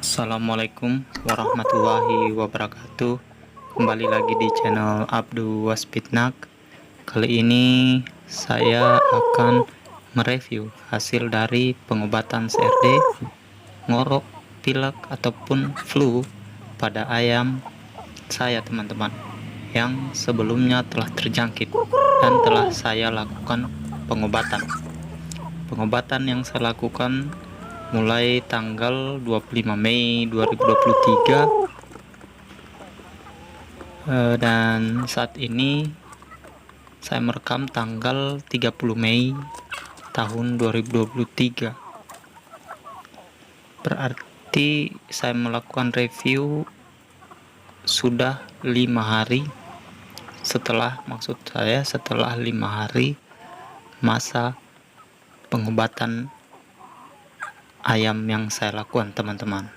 Assalamualaikum warahmatullahi wabarakatuh. Kembali lagi di channel Abdu Waspitnak. Kali ini saya akan mereview hasil dari pengobatan CRD, ngorok, pilek ataupun flu pada ayam saya, teman-teman, yang sebelumnya telah terjangkit dan telah saya lakukan pengobatan. Pengobatan yang saya lakukan mulai tanggal 25 Mei 2023, dan saat ini saya merekam tanggal 30 Mei tahun 2023. Berarti saya melakukan review sudah 5 hari setelah setelah 5 hari masa pengobatan ayam yang saya lakukan, teman-teman.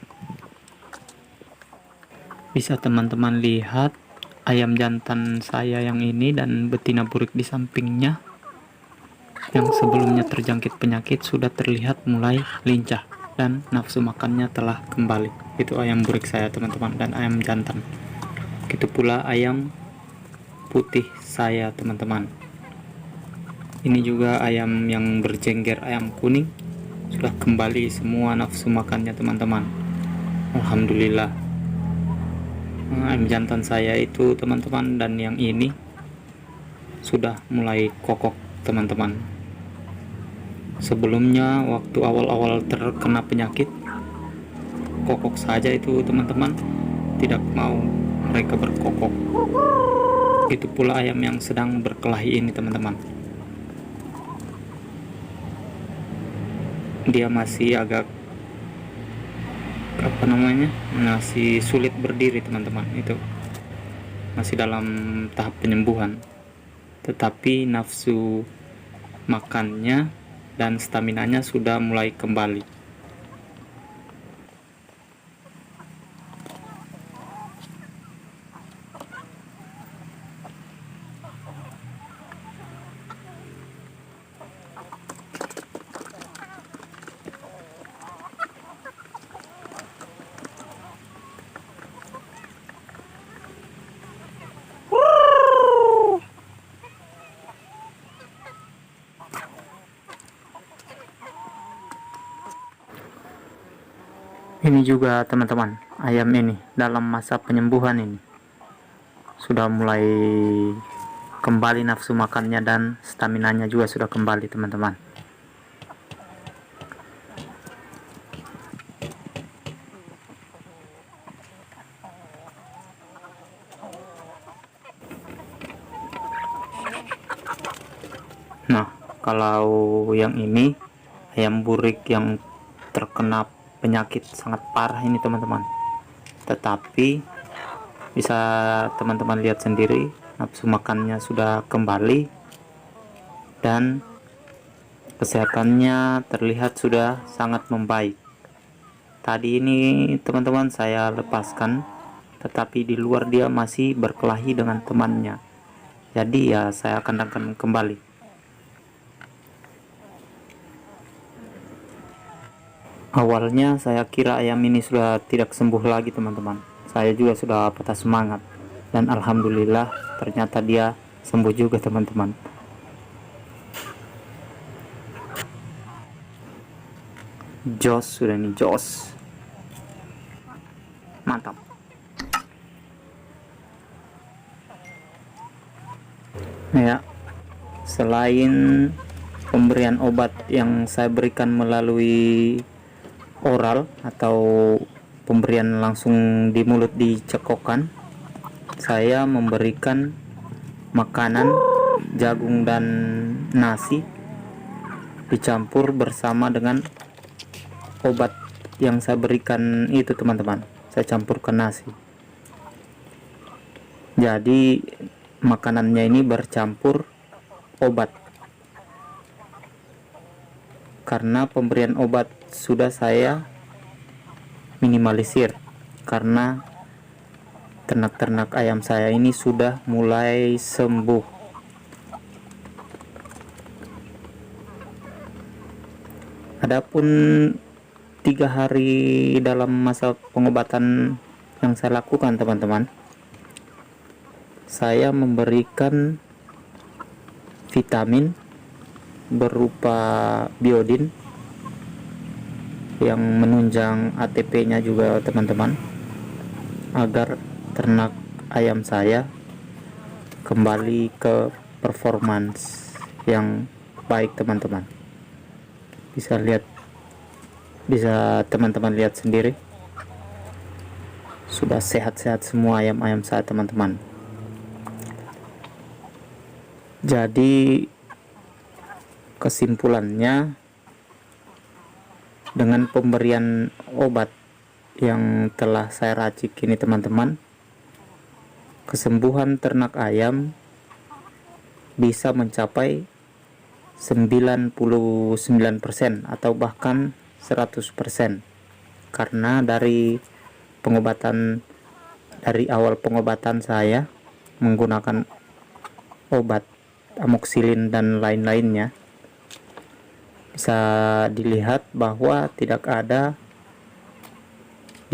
Bisa teman-teman lihat ayam jantan saya yang ini dan betina burik di sampingnya yang sebelumnya terjangkit penyakit sudah terlihat mulai lincah dan nafsu makannya telah kembali. Itu ayam burik saya, teman-teman, dan ayam jantan. Begitu pula ayam putih saya, teman-teman. Ini juga ayam yang berjengger, ayam kuning, sudah kembali semua nafsu makannya, teman-teman. Alhamdulillah. Ayam jantan saya itu, teman-teman, dan yang ini sudah mulai kokok, teman-teman. Sebelumnya waktu awal-awal terkena penyakit, kokok saja itu, teman-teman, tidak mau mereka berkokok. Itu pula ayam yang sedang berkelahi ini, teman-teman. Dia masih agak masih sulit berdiri, teman-teman. Itu masih dalam tahap penyembuhan, tetapi nafsu makannya dan staminanya sudah mulai kembali. Ini juga, teman-teman, ayam ini dalam masa penyembuhan ini sudah mulai kembali nafsu makannya dan staminanya juga sudah kembali, teman-teman. Nah, kalau yang ini ayam burik yang terkena penyakit sangat parah ini, teman-teman, tetapi bisa teman-teman lihat sendiri, nafsu makannya sudah kembali dan kesehatannya terlihat sudah sangat membaik. Tadi ini, teman-teman, saya lepaskan, tetapi di luar dia masih berkelahi dengan temannya. Jadi ya saya akan kembali. Awalnya saya kira ayam ini sudah tidak sembuh lagi, teman-teman. Saya juga sudah patah semangat, dan alhamdulillah ternyata dia sembuh juga, teman-teman. Jos sudah nih, jos. Mantap. Ya, selain pemberian obat yang saya berikan melalui oral atau pemberian langsung di mulut dicekokkan, saya memberikan makanan jagung dan nasi dicampur bersama dengan obat yang saya berikan itu, teman-teman. Saya campurkan nasi, jadi makanannya ini bercampur obat. Karena pemberian obat sudah saya minimalisir, karena ternak-ternak ayam saya ini sudah mulai sembuh. Adapun 3 hari dalam masa pengobatan yang saya lakukan, teman-teman, saya memberikan vitamin berupa biodin yang menunjang ATP-nya juga, teman-teman, agar ternak ayam saya kembali ke performance yang baik, teman-teman. Bisa teman-teman lihat sendiri, sudah sehat-sehat semua ayam-ayam saya, teman-teman. Jadi kesimpulannya, dengan pemberian obat yang telah saya racik ini, teman-teman, kesembuhan ternak ayam bisa mencapai 99% atau bahkan 100%, karena dari awal pengobatan saya menggunakan obat amoxicillin dan lain-lainnya, bisa dilihat bahwa tidak ada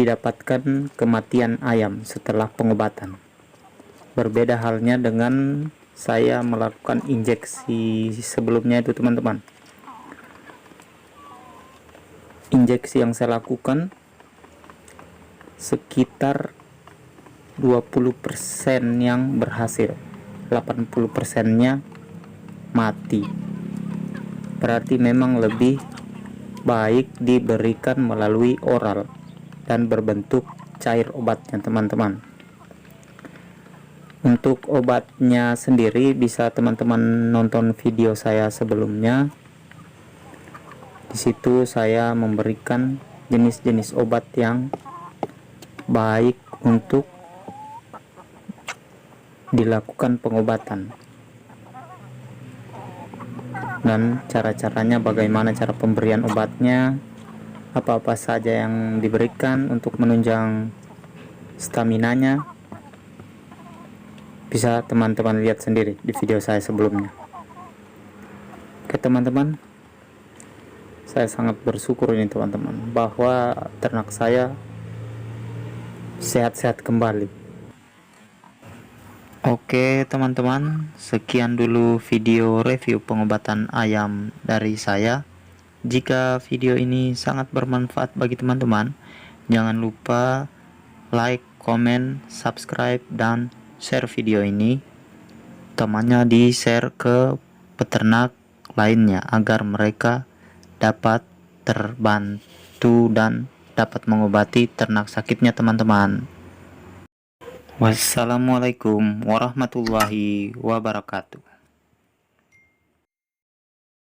didapatkan kematian ayam setelah pengobatan. Berbeda halnya dengan saya melakukan injeksi sebelumnya itu, teman-teman. Injeksi yang saya lakukan sekitar 20% yang berhasil, 80%-nya mati. Berarti memang lebih baik diberikan melalui oral dan berbentuk cair obatnya, teman-teman. Untuk obatnya sendiri bisa teman-teman nonton video saya sebelumnya. Di situ saya memberikan jenis-jenis obat yang baik untuk dilakukan pengobatan, dan cara-caranya, bagaimana cara pemberian obatnya, apa-apa saja yang diberikan untuk menunjang staminanya, bisa teman-teman lihat sendiri di video saya sebelumnya. Oke, teman-teman, saya sangat bersyukur ini, teman-teman, bahwa ternak saya sehat-sehat kembali. Oke, teman-teman, sekian dulu video review pengobatan ayam dari saya. Jika video ini sangat bermanfaat bagi teman-teman, jangan lupa like, komen, subscribe, dan share video ini. Utamanya di-share ke peternak lainnya agar mereka dapat terbantu dan dapat mengobati ternak sakitnya, teman-teman. Wassalamualaikum warahmatullahi wabarakatuh.